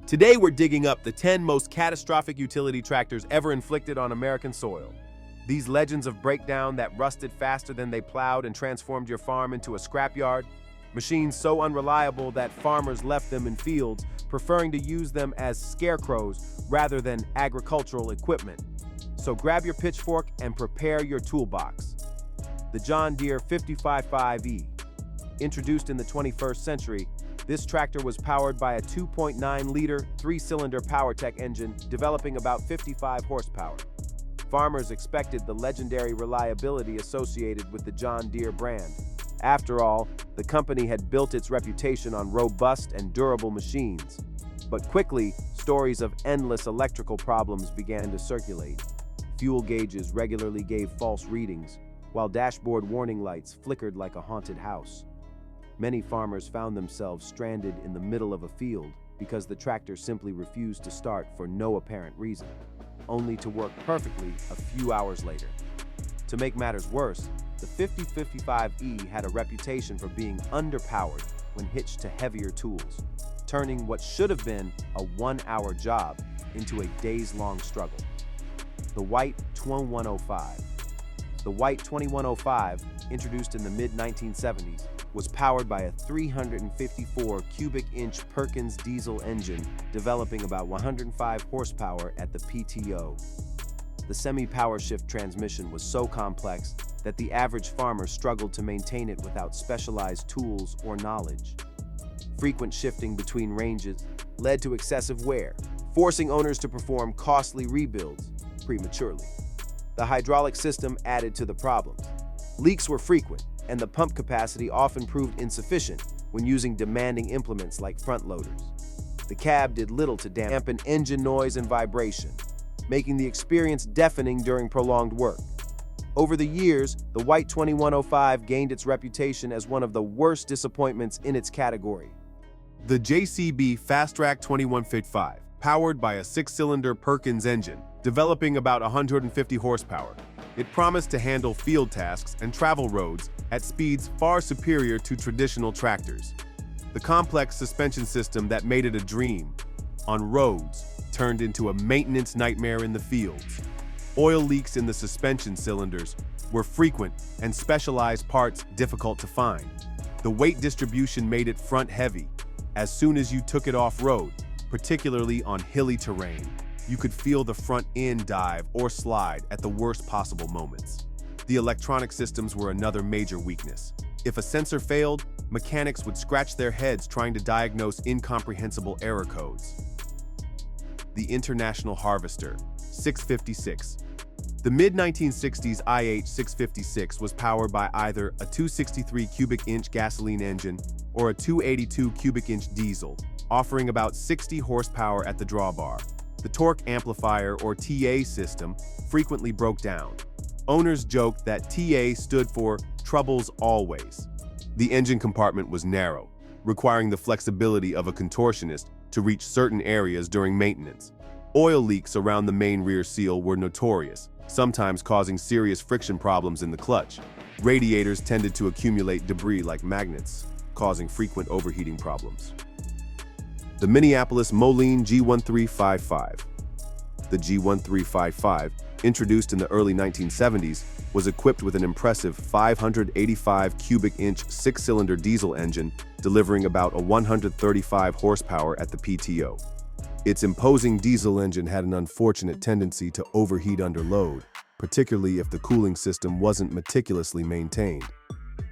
Today we're digging up the 10 most catastrophic utility tractors ever inflicted on American soil. These legends of breakdown that rusted faster than they plowed and transformed your farm into a scrapyard. Machines so unreliable that farmers left them in fields, preferring to use them as scarecrows rather than agricultural equipment. So grab your pitchfork and prepare your toolbox. The John Deere 55.5E. Introduced in the 21st century, this tractor was powered by a 2.9-liter, 3-cylinder PowerTech engine, developing about 55 horsepower. Farmers expected the legendary reliability associated with the John Deere brand. After all, the company had built its reputation on robust and durable machines. But quickly, stories of endless electrical problems began to circulate. Fuel gauges regularly gave false readings, while dashboard warning lights flickered like a haunted house. Many farmers found themselves stranded in the middle of a field because the tractor simply refused to start for no apparent reason, only to work perfectly a few hours later. To make matters worse, the 55.E had a reputation for being underpowered when hitched to heavier tools, turning what should have been a one-hour job into a days-long struggle. The White 2105. The White 2105, introduced in the mid-1970s, was powered by a 354 cubic inch Perkins diesel engine, developing about 105 horsepower at the PTO. The semi-power shift transmission was so complex that the average farmer struggled to maintain it without specialized tools or knowledge. Frequent shifting between ranges led to excessive wear, forcing owners to perform costly rebuilds prematurely. The hydraulic system added to the problems. Leaks were frequent, and the pump capacity often proved insufficient when using demanding implements like front loaders. The cab did little to dampen engine noise and vibration, making the experience deafening during prolonged work. Over the years, the White 2105 gained its reputation as one of the worst disappointments in its category. The JCB Fastrack 2155, powered by a 6-cylinder Perkins engine, developing about 150 horsepower. It promised to handle field tasks and travel roads at speeds far superior to traditional tractors. The complex suspension system that made it a dream on roads turned into a maintenance nightmare in the fields. Oil leaks in the suspension cylinders were frequent and specialized parts difficult to find. The weight distribution made it front-heavy. As soon as you took it off-road, particularly on hilly terrain, you could feel the front end dive or slide at the worst possible moments. The electronic systems were another major weakness. If a sensor failed, mechanics would scratch their heads trying to diagnose incomprehensible error codes. The International Harvester 656. The mid-1960s IH-656 was powered by either a 263 cubic inch gasoline engine or a 282 cubic inch diesel, offering about 60 horsepower at the drawbar. The torque amplifier or TA system frequently broke down. Owners joked that TA stood for troubles always. The engine compartment was narrow, requiring the flexibility of a contortionist to reach certain areas during maintenance. Oil leaks around the main rear seal were notorious, sometimes causing serious friction problems in the clutch. Radiators tended to accumulate debris like magnets, causing frequent overheating problems. The Minneapolis Moline G1355. The G1355, introduced in the early 1970s, was equipped with an impressive 585 cubic inch 6-cylinder diesel engine, delivering about 135 horsepower at the PTO. Its imposing diesel engine had an unfortunate tendency to overheat under load, particularly if the cooling system wasn't meticulously maintained.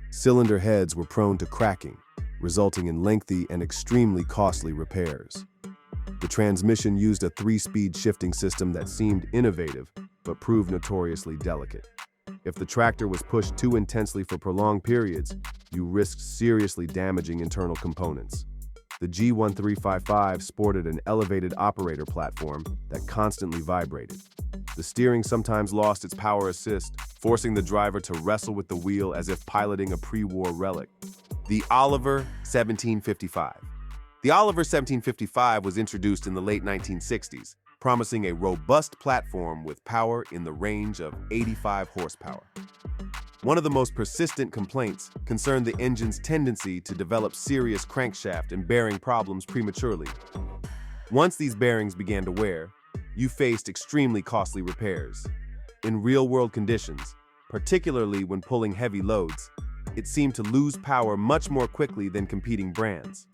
Cylinder heads were prone to cracking, resulting in lengthy and extremely costly repairs. The transmission used a 3-speed shifting system that seemed innovative, but proved notoriously delicate. If the tractor was pushed too intensely for prolonged periods, you risked seriously damaging internal components. The G1355 sported an elevated operator platform that constantly vibrated. The steering sometimes lost its power assist, forcing the driver to wrestle with the wheel as if piloting a pre-war relic. The Oliver 1755. The Oliver 1755 was introduced in the late 1960s, promising a robust platform with power in the range of 85 horsepower. One of the most persistent complaints concerned the engine's tendency to develop serious crankshaft and bearing problems prematurely. Once these bearings began to wear, you faced extremely costly repairs. In real-world conditions, particularly when pulling heavy loads, it seemed to lose power much more quickly than competing brands.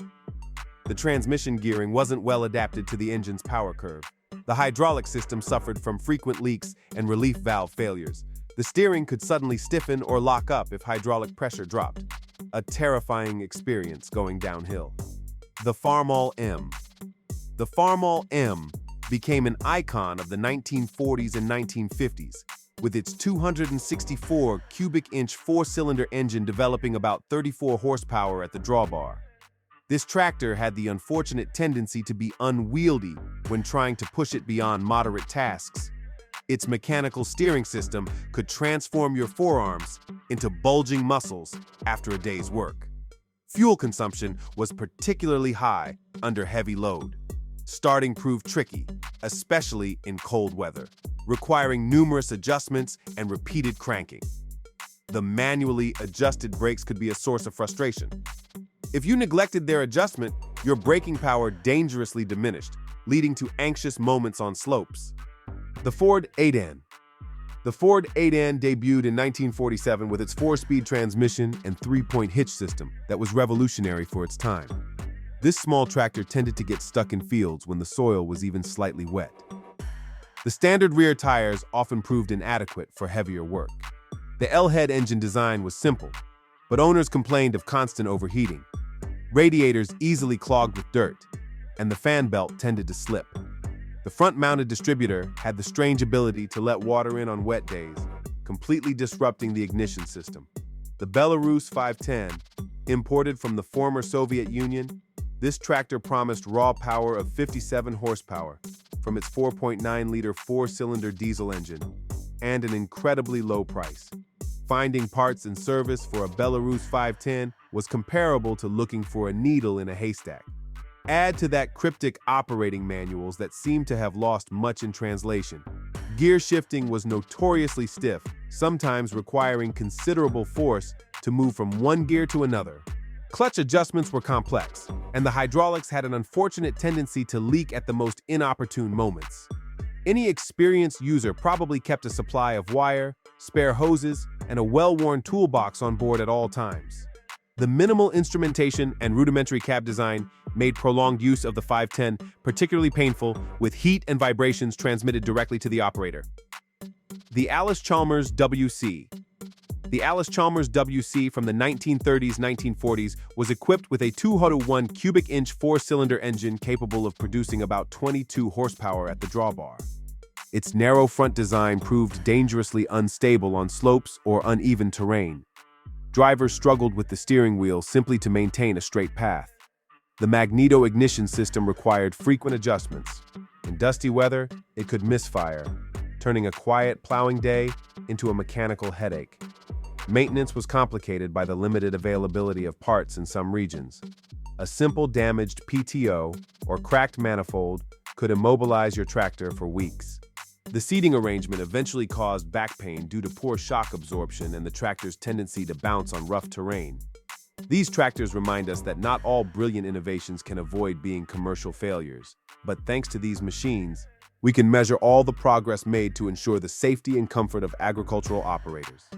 The transmission gearing wasn't well adapted to the engine's power curve. The hydraulic system suffered from frequent leaks and relief valve failures. The steering could suddenly stiffen or lock up if hydraulic pressure dropped. A terrifying experience going downhill. The Farmall M. The Farmall M became an icon of the 1940s and 1950s, with its 264 cubic inch four-cylinder engine developing about 34 horsepower at the drawbar. This tractor had the unfortunate tendency to be unwieldy when trying to push it beyond moderate tasks. Its mechanical steering system could transform your forearms into bulging muscles after a day's work. Fuel consumption was particularly high under heavy load. Starting proved tricky, especially in cold weather, requiring numerous adjustments and repeated cranking. The manually adjusted brakes could be a source of frustration. If you neglected their adjustment, your braking power dangerously diminished, leading to anxious moments on slopes. The Ford Adan. The Ford Adan debuted in 1947 with its 4-speed transmission and 3-point hitch system that was revolutionary for its time. This small tractor tended to get stuck in fields when the soil was even slightly wet. The standard rear tires often proved inadequate for heavier work. The L-head engine design was simple, but owners complained of constant overheating. Radiators easily clogged with dirt, and the fan belt tended to slip. The front-mounted distributor had the strange ability to let water in on wet days, completely disrupting the ignition system. The Belarus 510, imported from the former Soviet Union, this tractor promised raw power of 57 horsepower from its 4.9-liter four-cylinder diesel engine, and an incredibly low price. Finding parts and service for a Belarus 510 was comparable to looking for a needle in a haystack. Add to that cryptic operating manuals that seemed to have lost much in translation. Gear shifting was notoriously stiff, sometimes requiring considerable force to move from one gear to another. Clutch adjustments were complex, and the hydraulics had an unfortunate tendency to leak at the most inopportune moments. Any experienced user probably kept a supply of wire, spare hoses, and a well-worn toolbox on board at all times. The minimal instrumentation and rudimentary cab design made prolonged use of the 510 particularly painful, with heat and vibrations transmitted directly to the operator. The Allis Chalmers WC. The Allis Chalmers WC from the 1930s-1940s was equipped with a 201 cubic inch four-cylinder engine capable of producing about 22 horsepower at the drawbar. Its narrow front design proved dangerously unstable on slopes or uneven terrain. Drivers struggled with the steering wheel simply to maintain a straight path. The magneto ignition system required frequent adjustments. In dusty weather, it could misfire, turning a quiet plowing day into a mechanical headache. Maintenance was complicated by the limited availability of parts in some regions. A simple damaged PTO or cracked manifold could immobilize your tractor for weeks. The seating arrangement eventually caused back pain due to poor shock absorption and the tractor's tendency to bounce on rough terrain. These tractors remind us that not all brilliant innovations can avoid being commercial failures. But thanks to these machines, we can measure all the progress made to ensure the safety and comfort of agricultural operators.